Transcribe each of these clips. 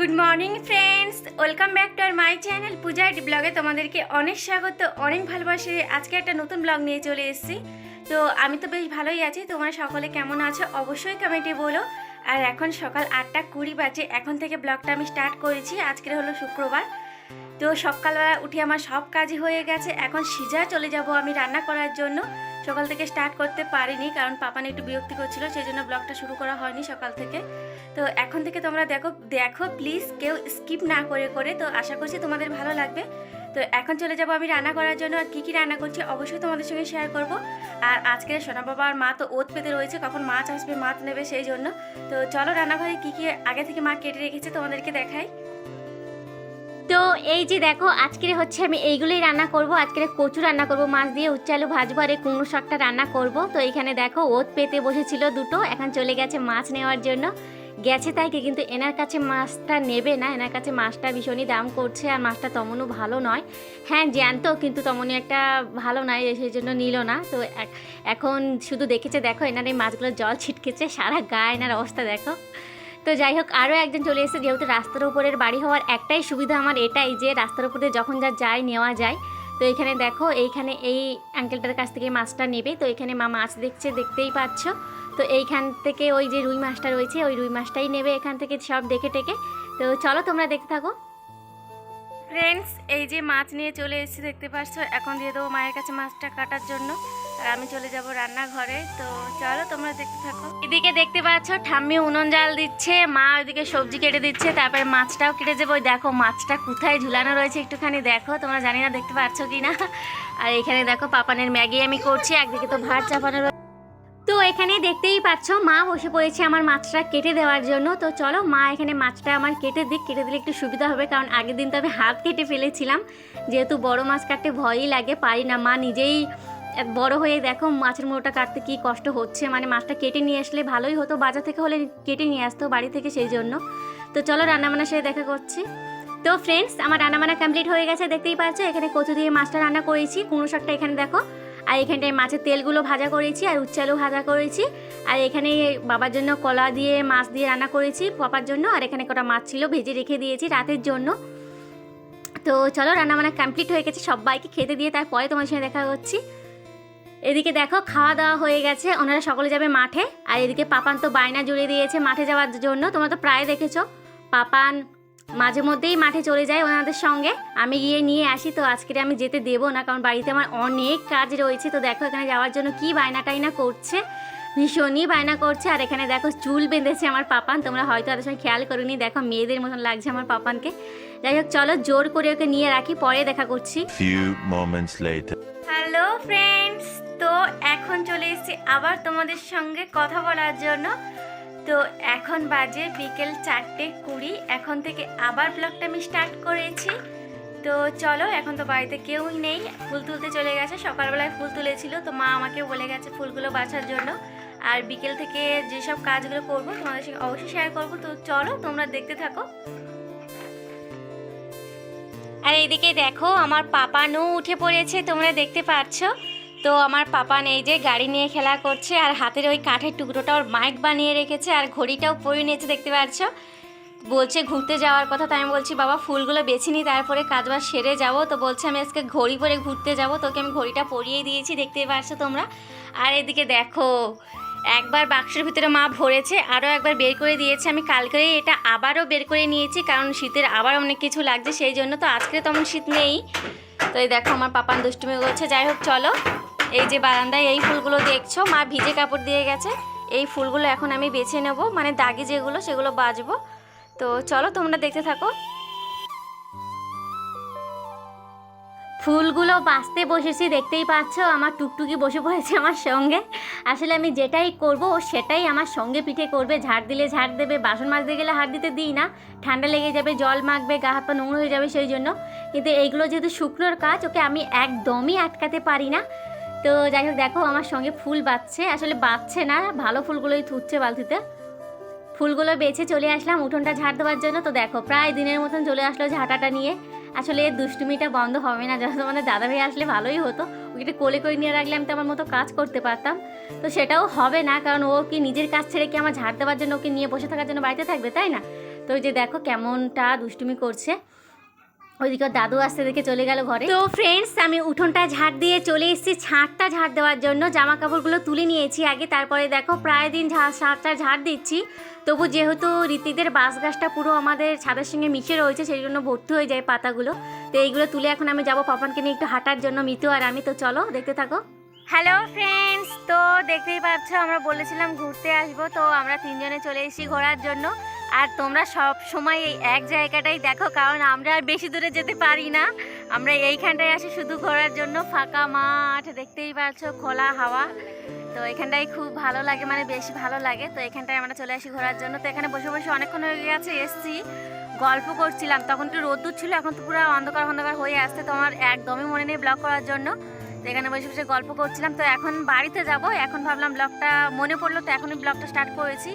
Good morning friends, welcome back to আর my channel Puja AD ব্লগে তোমাদেরকে অনেক স্বাগত, অনেক ভালোবাসি। আজকে একটা নতুন ব্লগ নিয়ে চলে এসেছি। তো আমি তো বেশ ভালোই আছি, তোমরা সকলে কেমন আছো অবশ্যই কমেন্টে বলো। আর এখন সকাল 8:20 বাজে, এখন থেকে ব্লগটা আমি স্টার্ট করেছি। আজকের হলো শুক্রবার। তো সকালবেলা উঠে আমার সব কাজই হয়ে গেছে। এখন সিজা চলে যাব আমি রান্না করার জন্য। সকাল থেকে স্টার্ট করতে পারিনি কারণ পাপান একটু বিরক্তি করছিল, সেই জন্য ব্লগটা শুরু করা হয়নি সকাল থেকে। তো এখন থেকে তোমরা দেখো প্লিজ, কেউ স্কিপ না করে। তো আশা করছি তোমাদের ভালো লাগবে। তো এখন চলে যাব আমি রান্না করার জন্য। আর কী কী রান্না করছি অবশ্যই তোমাদের সঙ্গে শেয়ার করব। আর আজকে সোনা বাবা আর মা তো ওত পেতে রয়েছে, কখন মাছ আসবে মাছ নেবে সেই জন্য। তো চলো রান্নাঘরে কী কী আগে থেকে মা কেটে রেখেছে তোমাদেরকে দেখাই। তো এই যে দেখো, আজকের হচ্ছে আমি এইগুলোই রান্না করব। আজকের কচু রান্না করব, মাছ দিয়ে উচ্ছে আলু ভাজবো, আর এই কুমড়ো শাকটা রান্না করব। তো এখানে দেখো ওত পেতে বসেছিল দুটো, এখন চলে গেছে মাছ নেওয়ার জন্য। গেছে তাই কি, কিন্তু এনার কাছে মাছটা নেবে না, এনার কাছে মাছটা ভীষণই দাম করছে। আর মাছটা তেমনও ভালো নয়, হ্যাঁ জানতো, কিন্তু তেমনই একটা ভালো নয়, সেই জন্য নিল না। তো এখন শুধু দেখেছে, দেখো এনার এই মাছগুলো জল ছিটকেছে সারা গায়ে, এনার অবস্থা দেখো। তো যাই হোক, আরও একজন চলে এসেছে। যেহেতু রাস্তার উপরের বাড়ি হওয়ার একটাই সুবিধা আমার এটাই, যে রাস্তার উপরে যখন যা যায় নেওয়া যায়। তো এখানে দেখো, এইখানে এই আঙ্কেলটার কাছ থেকে মাছটা নেবে। তো এখানে মা মাছ দেখছে, দেখতেই পাচ্ছ। তো এইখান থেকে ওই যে রুই মাছটা রয়েছে, ওই রুই মাছটাই নেবে এখান থেকে সব দেখে টেকে। তো চলো তোমরা দেখতে থাকো। ফ্রেন্ডস, এই যে মাছ নিয়ে চলে এসেছি, দেখতে পাচ্ছ। এখন দিয়ে দেবো মায়ের কাছে মাছটা কাটার জন্য, আর আমি চলে যাব রান্নাঘরে। তো চলো তোমরা দেখতে থাকো। এদিকে দেখতে পাচ্ছ ঠাম্মি উনুন জাল দিচ্ছে, মা ওইদিকে সবজি কেটে দিচ্ছে, তারপরে মাছটাও কেটে যাবো। ওই দেখো মাছটা কোথায় ঝুলানো রয়েছে, একটুখানি দেখো, তোমরা জানি না দেখতে পাচ্ছ কি না। আর এখানে দেখো পাপানের ম্যাগি আমি করছি, একদিকে তো ভাত চাপানো। তো এখানে দেখতেই পাচ্ছ মা বসে পড়েছে আমার মাছটা কেটে দেওয়ার জন্য। তো চলো মা এখানে মাছটা আমার কেটে দিক, কেটে দিলে একটু সুবিধা হবে, কারণ আগের দিন তো আমি হাত কেটে ফেলেছিলাম। যেহেতু বড় মাছ কাটতে ভয়ই লাগে, পারি না। মা নিজেই বড় হয়ে দেখো মাছের মুড়োটা কাটতে কি কষ্ট হচ্ছে, মানে মাছটা কেটে নিয়ে আসলে ভালোই হতো, বাজার থেকে হলে কেটে নিয়ে আসতো বাড়ি থেকে, সেই জন্য। তো চলো রান্নাবান্নার সাথে দেখা করছি। তো ফ্রেন্ডস, আমার রান্নাবান্না কমপ্লিট হয়ে গেছে, দেখতেই পাচ্ছ। এখানে কচু দিয়ে মাছটা রান্না করেছি, কুমড়ো শাকটা এখানে দেখো, আর এখানটায় মাছের তেলগুলো ভাজা করেছি, আর উচ্ছে আলু ভাজা করেছি। আর এখানে বাবার জন্য কলা দিয়ে মাছ দিয়ে রান্না করেছি পাপার জন্য। আর এখানে কটা মাছ ছিল ভেজে রেখে দিয়েছি রাতের জন্য। তো চলো রান্নাবান্না কমপ্লিট হয়ে গেছে, সবাইকে খেতে দিয়ে তারপরে তোমার সঙ্গে দেখা করছি। এদিকে দেখো খাওয়া দাওয়া হয়ে গেছে, ওনারা সকলে যাবে মাঠে। আর এদিকে পাপান তো বায়না জুড়ে দিয়েছে মাঠে যাওয়ার জন্য। তোমরা তো প্রায় দেখেছো পাপান মাঝে মধ্যেই মাঠে চলে যায় ওনাদের সঙ্গে, আমি গিয়ে নিয়ে আসি। তো আজকে আমি যেতে দেবো না, কারণ বাড়িতে আমার অনেক কাজ রয়েছে। তো দেখো এখানে যাওয়ার জন্য কি বায়না টাইনা করছে, ভীষণই বায়না করছে। আর এখানে দেখো চুল বেঁধেছে আমার পাপান, তোমরা হয়তো তাদের সঙ্গে খেয়াল করিনি, দেখো মেয়েদের মতন লাগছে আমার পাপানকে। যাই হোক চলো জোর করে ওকে নিয়ে রাখি, পরে দেখা করছি। হ্যালো ফ্রেন্ডস, তো এখন চলে এসেছি আবার তোমাদের সঙ্গে কথা বলার জন্য। তো এখন বাজে বিকেল 4:20, এখন থেকে আবার ব্লগটা আমি স্টার্ট করেছি। তো চলো, এখন তো বাড়িতে কেউই নেই, ফুল তুলতে চলে গেছে। সকালবেলায় ফুল তুলেছিল, তো মা আমাকে বলে গেছে ফুলগুলো বাছার জন্য। আর বিকেল থেকে যেসব কাজগুলো করবো তোমাদের সঙ্গে অবশ্যই শেয়ার করবো। তো চলো তোমরা দেখতে থাকো। আর এইদিকে দেখো আমার পাপানও উঠে পড়েছে, তোমরা দেখতে পাচ্ছ। তো আমার পাপান এই যে গাড়ি নিয়ে খেলা করছে, আর হাতের ওই কাঠের টুকরোটা ওর মাইক বানিয়ে রেখেছে, আর ঘড়িটাও পরে নিয়েছে, দেখতে পাচ্ছ। বলছে ঘুরতে যাওয়ার কথা, তাই আমি বলছি বাবা ফুলগুলো বেছে নিই, তারপরে কাজবাজ সেরে যাব। তো বলছে আমি আজকে ঘড়ি পরে ঘুরতে যাব, তোকে আমি ঘড়িটা পরিয়ে দিয়েছি, দেখতেই পাচ্ছ তোমরা। আর এদিকে দেখো একবার বাক্সের ভিতরে মা ভরেছে, আরও একবার বের করে দিয়েছে। আমি কালকেই এটা আবারও বের করে নিয়েছি, কারণ শীতের আবার অনেক কিছু লাগছে সেই জন্য। তো আজকে তেমন শীত নেই। তো এই দেখো আমার পাপান দুষ্টুমি করছে। যাই হোক চলো, এই যে বারান্দায় এই ফুলগুলো দেখছো, মা ভিজে কাপড় দিয়ে গেছে। এই ফুলগুলো এখন আমি বেছে নেব, মানে দাগি যেগুলো সেগুলো বাছবো। তো চলো তোমরা দেখতে থাকো। ফুলগুলো বাছতে বসেছি, দেখতেই পাচ্ছ। আমার টুকটুকি বসে পড়েছে আমার সঙ্গে। আসলে আমি যেটাই করব ও সেটাই আমার সঙ্গে পিঠে করবে। ঝাড় দিলে ঝাড় দেবে, বাসন মাজতে গেলে হাত দিতে দিই না, ঠান্ডা লেগে যাবে, জল মাখবে, গা হাত পা নোংরা হয়ে যাবে সেই জন্য। কিন্তু এইগুলো যেহেতু শুকনোর কাজ, ওকে আমি একদমই আটকাতে পারি না। তো যাই হোক দেখো আমার সঙ্গে ফুল বাচ্ছে, আসলে বাচ্ছে না, ভালো ফুলগুলোই থুচ্ছে বালতিতে। ফুলগুলো বেছে চলে আসলাম উঠোনটা ঝাড় দেওয়ার জন্য। তো দেখো প্রায় দিনের মতন চলে আসলো ঝাঁটাটা নিয়ে। আসলে এর দুষ্টুমিটা বন্ধ হবে না, যখন তোমাদের দাদাভাই আসলে ভালোই হতো, ওকে কোলে করে নিয়ে রাখলে আমি তো আমার মতো কাজ করতে পারতাম। তো সেটাও হবে না, কারণ ও কি নিজের কাজ ছেড়ে কি আমার ঝাড় দেওয়ার জন্য ওকে নিয়ে বসে থাকার জন্য বাড়িতে থাকবে, তাই না? তো তো ওই যে দেখো কেমনটা দুষ্টুমি করছে। ওইদিকে দাদু আসতে দেখে চলে গেল ঘরে। তো ফ্রেন্ডস, আমি উঠোনটা ঝাড় দিয়ে চলে এসেছি ছাদটা ঝাড় দেওয়ার জন্য। জামা কাপড়গুলো তুলে নিয়েছি আগে, তারপরে দেখো প্রায় দিন ছাদটা ঝাড় দিচ্ছি। তবু যেহেতু ঋতিদের বাঁশ গাছটা পুরো আমাদের ছাদের সঙ্গে মিশে রয়েছে, সেই জন্য ভর্তি হয়ে যায় পাতাগুলো। তো এইগুলো তুলে এখন আমি যাবো পাপানকে নিয়ে একটু হাঁটার জন্য, মিতু আর আমি। তো চলো দেখতে থাকো। হ্যালো ফ্রেন্ডস, তো দেখতেই পাচ্ছ আমরা বলেছিলাম ঘুরতে আসবো, তো আমরা তিনজনে চলে এসেছি ঘোরার জন্য। আর তোমরা সব সময় এই এক জায়গাটাই দেখো, কারণ আমরা আর বেশি দূরে যেতে পারি না। আমরা এইখানটায় আসি শুধু ঘোরার জন্য, ফাঁকা মাঠ দেখতেই পাচ্ছ, খোলা হাওয়া। তো এখানটাই খুব ভালো লাগে, মানে বেশি ভালো লাগে। তো এখানটায় আমরা চলে আসি ঘোরার জন্য। তো এখানে বসে বসে অনেকক্ষণ হয়ে গেছে এসছি, গল্প করছিলাম। তখন একটু রোদ্দুর ছিল, এখন তো পুরো অন্ধকার অন্ধকার হয়ে আসছে, তো আমার একদমই মনে নেই ব্লগ করার জন্য। তো এখানে বসে বসে গল্প করছিলাম। তো এখন বাড়িতে যাব, এখন ভাবলাম ব্লগটা মনে পড়লো, তো এখনই ব্লগটা স্টার্ট করেছি।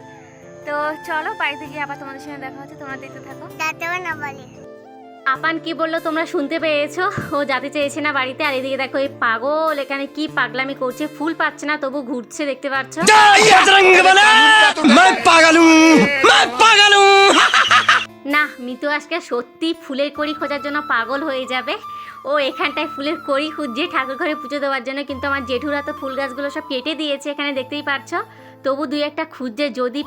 তো চলো বাড়িতে গিয়ে আবার তোমাদের সঙ্গে দেখা হচ্ছে, তোমরা দেখতে থাকো। আপান কি বললো তোমরা শুনতে পেয়েছো, ও যেতে চেয়েছে না বাড়িতে। আর এদিকে দেখো এই পাগল এখানে কি পাগলামি করছে, ফুল পাচ্ছে না তবু ঘুরছে, দেখতে পাচ্ছ। না, মিতু আজকে সত্যি ফুলের কড়ি খোঁজার জন্য পাগল হয়ে যাবে। ও এখানটায় ফুলের কড়ি খুঁজছে ঠাকুর ঘরে পুজো দেওয়ার জন্য, কিন্তু আমার জেঠুরা তো ফুল গাছগুলো সব কেটে দিয়েছে, এখানে দেখতেই পাচ্ছ। তবু দুই একটা খুঁজছে, যদি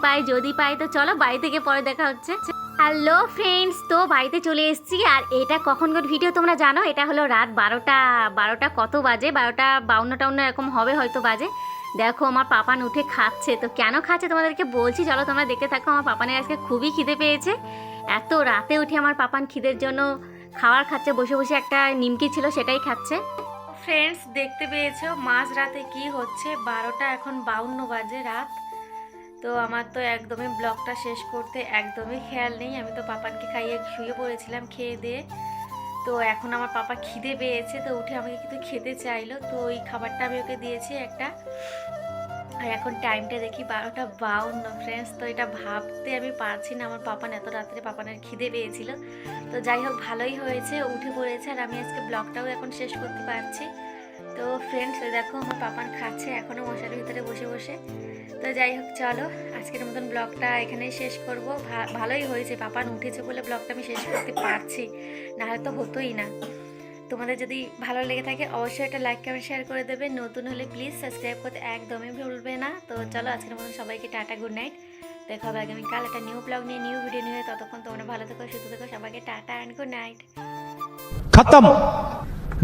পাই। তো চলো বাড়ি থেকে পরে দেখা হচ্ছে। হ্যালো ফ্রেন্ডস, তো বাড়িতে চলে এসেছি। আর এটা কখনকার ভিডিও তোমরা জানো, এটা হলো রাত 12টা কত বাজে, 12:52 এরকম হবে হয়তো বাজে। দেখো আমার পাপান উঠে খাচ্ছে। তো কেন খাচ্ছে তোমাদেরকে বলছি, চলো তোমরা দেখতে থাকো। আমার পাপানের আজকে খুবই খিদে পেয়েছে, এত রাতে উঠে আমার পাপান খিদের জন্য খাবার খাচ্ছে, বসে বসে একটা নিমকি ছিল সেটাই খাচ্ছে। ফ্রেন্ডস, দেখতে পেয়েছো মাঝ রাতে কি হচ্ছে, 12টা এখন 52 বাজে রাত। তো আমার তো একদমই ব্লগটা শেষ করতে একদমই খেয়াল নেই। আমি তো পাপানকে খাইয়ে শুয়ে পড়েছিলাম খেয়ে দিয়ে। তো এখন আমার পাপা খিদে পেয়েছে, তো উঠে আমাকে কিন্তু খেতে চাইলো, তো ওই খাবারটা আমি ওকে দিয়েছি একটা। আর এখন টাইমটা দেখি 12:52 ফ্রেন্ডস। তো এটা ভাবতে আমি পারছি না, আমার পাপান এত রাত্রে পাপানের খিদে পেয়েছিল। তো যাই হোক ভালোই হয়েছে, উঠে পড়েছে, আর আমি আজকে ব্লগটাও এখন শেষ করতে পারছি। তো ফ্রেন্ডস দেখো আমার পাপান খাচ্ছে এখনও মশারির ভিতরে বসে বসে। তো যাই হোক চলো আজকের মতন ব্লগটা এখানেই শেষ করব। ভালোই হয়েছে পাপান উঠেছে বলে ব্লগটা আমি শেষ করতে পারছি, না হয়তো হতোই না। তোমাদের যদি ভালো লেগে থাকে অবশ্যই একটা লাইক কমেন্ট শেয়ার করে দেবে, নতুন হলে প্লিজ সাবস্ক্রাইব করতে একদমই ভুলবে না। তো চলো আজকের মতন সবাইকে টাটা, গুড নাইট। দেখা হবে আগামীকাল একটা নিউ ব্লগ নিয়ে, নিউ ভিডিও নিয়ে। ততক্ষণ তোমরা ভালো থেকো, সুস্থ থেকো, সবাইকে টাটা অ্যান্ড গুড নাইট। खत्म।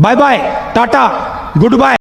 Bye bye, tata, good bye.